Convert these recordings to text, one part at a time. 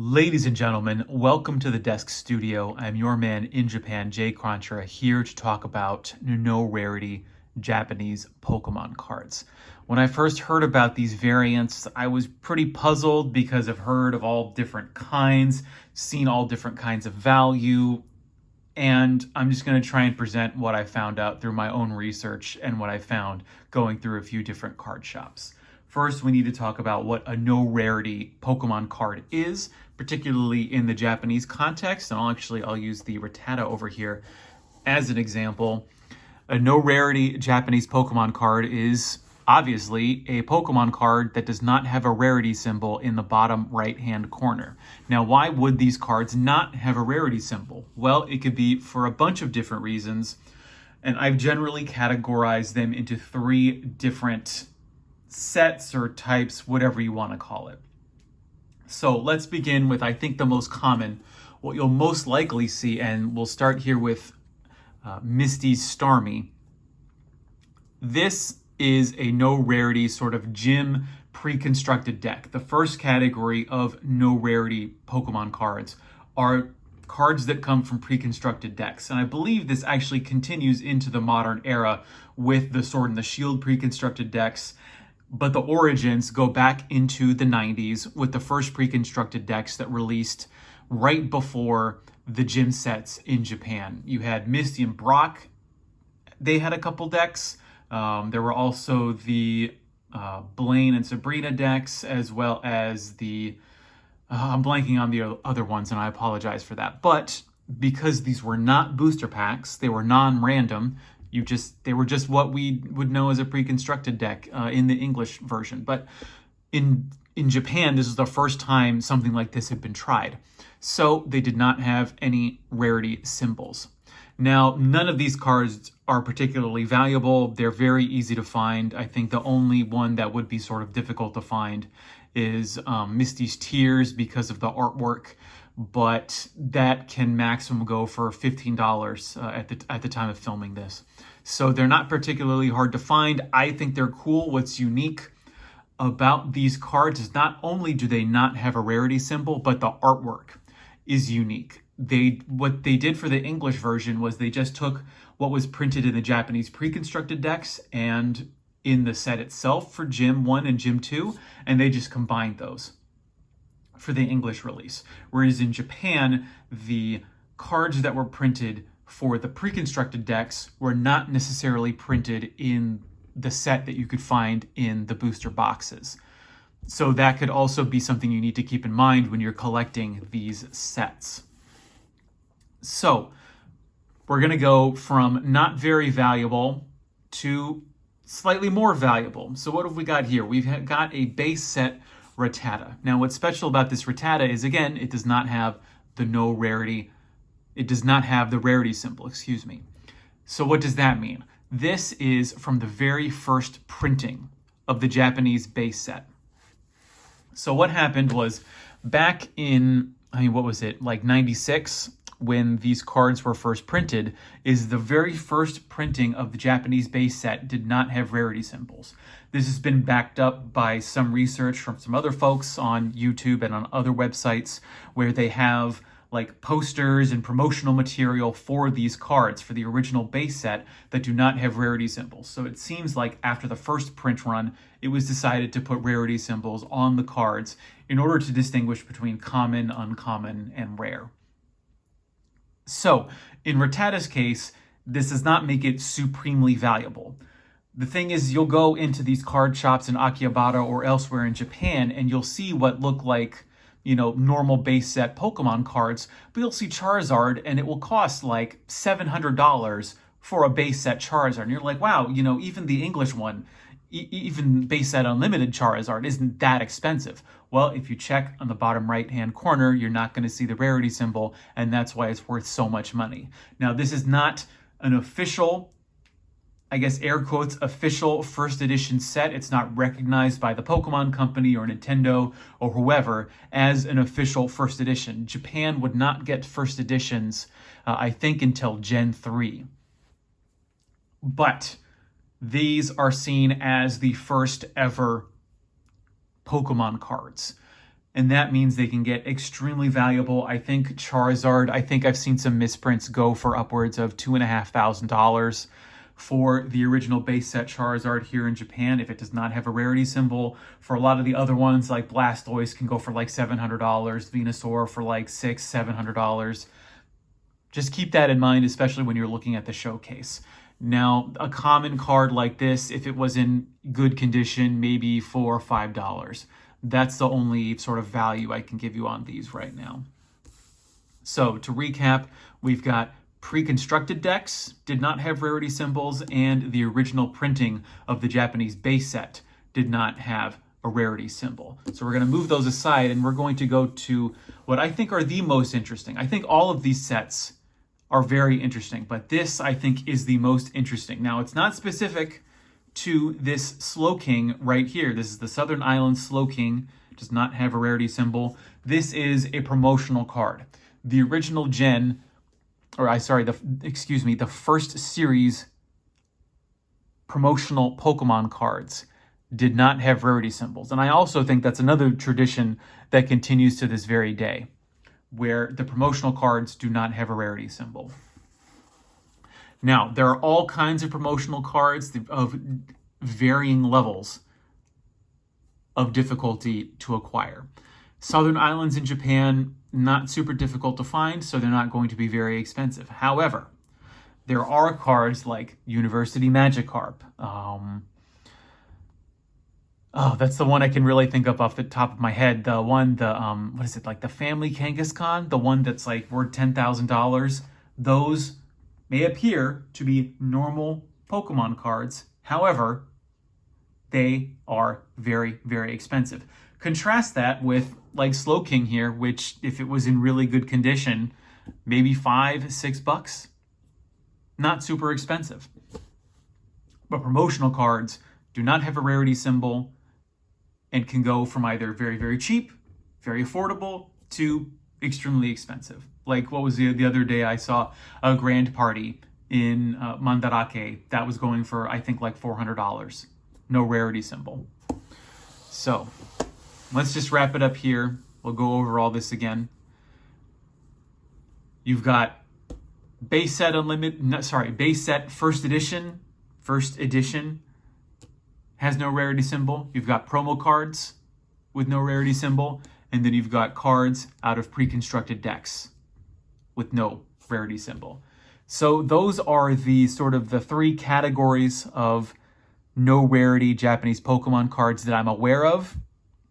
Ladies and gentlemen, welcome to the Desk Studio. I'm your man in Japan, Jay Contra, here to talk about no rarity Japanese Pokemon cards. When I first heard about these variants, I was pretty puzzled because I've heard of all different kinds, seen all different kinds of value, and I'm just going to try and present what I found out through my own research and what I found going through a few different card shops. First, we need to talk about what a no rarity Pokemon card is, particularly in the Japanese context. And I'll use the Rattata over here as an example. A no rarity Japanese Pokemon card is obviously a Pokemon card that does not have a rarity symbol in the bottom right-hand corner. Now, why would these cards not have a rarity symbol? Well, it could be for a bunch of different reasons, and I've generally categorized them into three different sets or types, whatever you want to call it. So let's begin with, I think, the most common, what you'll most likely see, and we'll start here with Misty's Starmie. This is a no rarity sort of gym pre-constructed deck. The first category of no rarity Pokemon cards are cards that come from pre-constructed decks. And I believe this actually continues into the modern era with the Sword and the Shield pre-constructed decks. But the origins go back into the 90s with the first pre-constructed decks that released right before the gym sets in Japan. You had Misty and Brock. They had a couple decks. There were also the Blaine and Sabrina decks, as well as the... I'm blanking on the other ones, and I apologize for that. But because these were not booster packs, they were non-random, they were just what we would know as a pre-constructed deck in the English version. But in Japan, this is the first time something like this had been tried. So they did not have any rarity symbols. Now, none of these cards are particularly valuable. They're very easy to find. I think the only one that would be sort of difficult to find is Misty's Tears because of the artwork, but that can maximum go for $15 at the time of filming this. So they're not particularly hard to find. I think they're cool. What's unique about these cards is not only do they not have a rarity symbol, but the artwork is unique. What they did for the English version was they just took what was printed in the Japanese pre-constructed decks and in the set itself for Gym 1 and Gym 2, and they just combined those for the English release. Whereas in Japan, the cards that were printed for the pre-constructed decks were not necessarily printed in the set that you could find in the booster boxes. So that could also be something you need to keep in mind when you're collecting these sets. So we're going to go from not very valuable to slightly more valuable. So what have we got here? We've got a base set Rattata. Now, what's special about this Rattata is, again, it does not have the no rarity. It does not have the rarity symbol, excuse me. So what does that mean? This is from the very first printing of the Japanese base set. So what happened was back in, what was it, like 96, when these cards were first printed, is the very first printing of the Japanese base set did not have rarity symbols. This has been backed up by some research from some other folks on YouTube and on other websites where they have like posters and promotional material for these cards for the original base set that do not have rarity symbols. So it seems like after the first print run, it was decided to put rarity symbols on the cards in order to distinguish between common, uncommon, and rare. So in Rattata's case, this does not make it supremely valuable. The thing is, you'll go into these card shops in Akihabara or elsewhere in Japan, and you'll see what look like, normal base set Pokemon cards, but you'll see Charizard, and it will cost like $700 for a base set Charizard. And you're like, wow, even the English one, even base set Unlimited Charizard isn't that expensive. Well, if you check on the bottom right-hand corner, you're not going to see the rarity symbol, and that's why it's worth so much money. Now, this is not an official, I guess, air quotes, official first edition set. It's not recognized by the Pokemon Company or Nintendo or whoever as an official first edition. Japan would not get first editions, I think, until Gen 3. But these are seen as the first ever Pokemon cards. and that means they can get extremely valuable. I think Charizard, I think I've seen some misprints go for upwards of $2,500 for the original base set Charizard here in Japan if it does not have a rarity symbol. For a lot of the other ones, like Blastoise, can go for like $700, Venusaur for like $600-700. Just keep that in mind, especially when you're looking at the showcase. Now, a common card like this, if it was in good condition, maybe $4 or $5. That's the only sort of value I can give you on these right now. So to recap, we've got Preconstructed Decks did not have rarity symbols, and the original printing of the Japanese base set did not have a rarity symbol. So we're going to move those aside, and we're going to go to what I think are the most interesting. I think all of these sets are very interesting, but this I think is the most interesting. Now, it's not specific to this Slowking right here. This is the Southern Islands Slowking, does not have a rarity symbol. This is a promotional card. The original gen, the first series promotional Pokemon cards did not have rarity symbols. And I also think that's another tradition that continues to this very day, where the promotional cards do not have a rarity symbol. Now, there are all kinds of promotional cards of varying levels of difficulty to acquire. Southern Islands in Japan, not super difficult to find, so they're not going to be very expensive. However, there are cards like University Magikarp. That's the one I can really think of off the top of my head. The one, what is it, like the Family Kangaskhan? The one that's like worth $10,000. Those may appear to be normal Pokemon cards. However, they are very, very expensive. Contrast that with like Slowking here, which if it was in really good condition, maybe $5-6. Not super expensive. But promotional cards do not have a rarity symbol and can go from either very, very cheap, very affordable, to extremely expensive. Like what was the other day I saw a Grand Party in Mandarake that was going for, I think, like $400. No rarity symbol. So let's just wrap it up here. We'll go over all this again. You've got base set base set first edition has no rarity symbol. You've got promo cards with no rarity symbol, and then you've got cards out of Preconstructed Decks with no rarity symbol. So those are the sort of the three categories of no rarity Japanese Pokemon cards that I'm aware of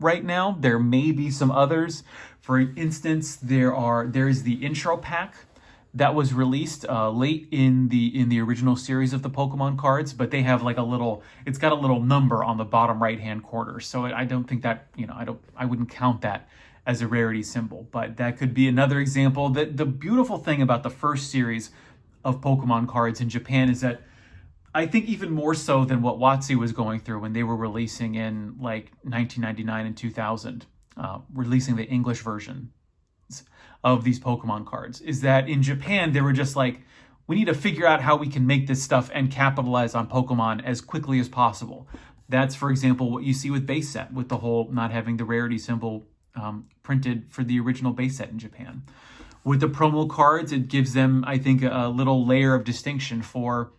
right now. There may be some others. For instance, there is the intro pack that was released late in the original series of the Pokemon cards, but they have like it's got a little number on the bottom right-hand corner. So I don't think that, I wouldn't count that as a rarity symbol, but that could be another example. The beautiful thing about the first series of Pokemon cards in Japan is that I think even more so than what WotC was going through when they were releasing in like 1999 and 2000, releasing the English version of these Pokemon cards, is that in Japan, they were just like, we need to figure out how we can make this stuff and capitalize on Pokemon as quickly as possible. That's, for example, what you see with base set, with the whole not having the rarity symbol printed for the original base set in Japan. With the promo cards, it gives them, I think, a little layer of distinction for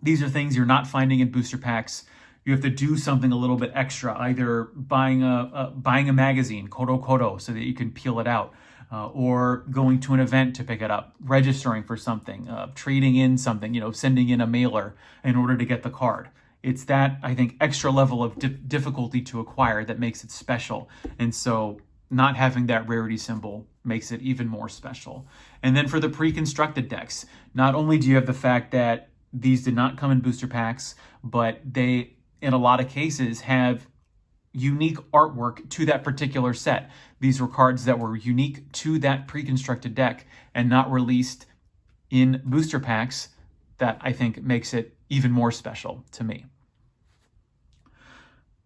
these are things you're not finding in booster packs. You have to do something a little bit extra, either buying a magazine, Kodo, so that you can peel it out, or going to an event to pick it up, registering for something, trading in something, sending in a mailer in order to get the card. It's that, I think, extra level of difficulty to acquire that makes it special. And so not having that rarity symbol makes it even more special. And then for the Preconstructed decks, not only do you have the fact that these did not come in booster packs, but they, in a lot of cases, have unique artwork to that particular set. These were cards that were unique to that Preconstructed deck and not released in booster packs. That, I think, makes it even more special to me.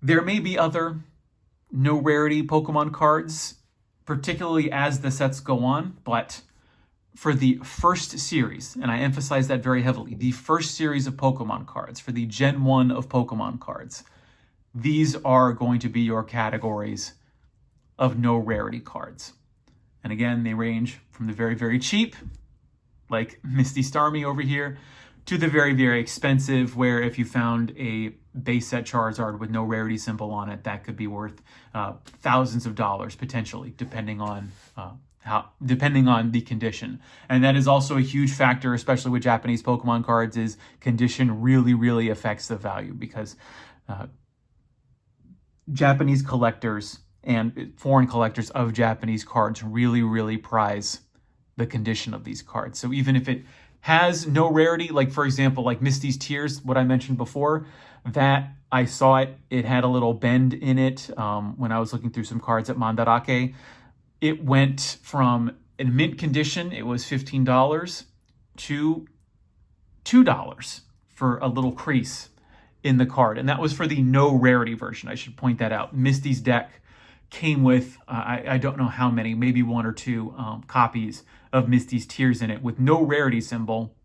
There may be other no rarity Pokemon cards, particularly as the sets go on, but for the first series, and I emphasize that very heavily, the first series of Pokemon cards, for the Gen 1 of Pokemon cards, these are going to be your categories of no rarity cards. And again, they range from the very, very cheap, like Misty Starmie over here, to the very, very expensive, where if you found a base set Charizard with no rarity symbol on it, that could be worth thousands of dollars potentially, depending on the condition. And that is also a huge factor, especially with Japanese Pokemon cards, is condition really, really affects the value, because Japanese collectors and foreign collectors of Japanese cards really, really prize the condition of these cards. So even if it has no rarity, like for example, like Misty's Tears, what I mentioned before, that I saw it had a little bend in it when I was looking through some cards at Mandarake. It went from, in mint condition, it was $15 to $2 for a little crease in the card. And that was for the no rarity version. I should point that out. Misty's deck came with, I don't know how many, maybe one or two copies of Misty's Tears in it with no rarity symbol.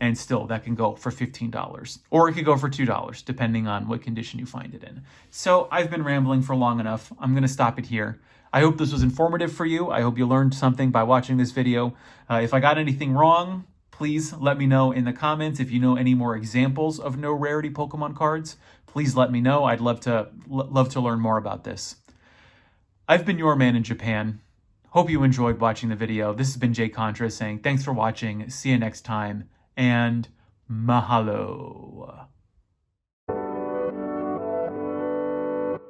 And still, that can go for $15. Or it could go for $2, depending on what condition you find it in. So I've been rambling for long enough. I'm going to stop it here. I hope this was informative for you. I hope you learned something by watching this video. If I got anything wrong, please let me know in the comments. If you know any more examples of no rarity Pokemon cards, please let me know. I'd love to learn more about this. I've been your man in Japan. Hope you enjoyed watching the video. This has been Jay Contra saying thanks for watching. See you next time, and mahalo.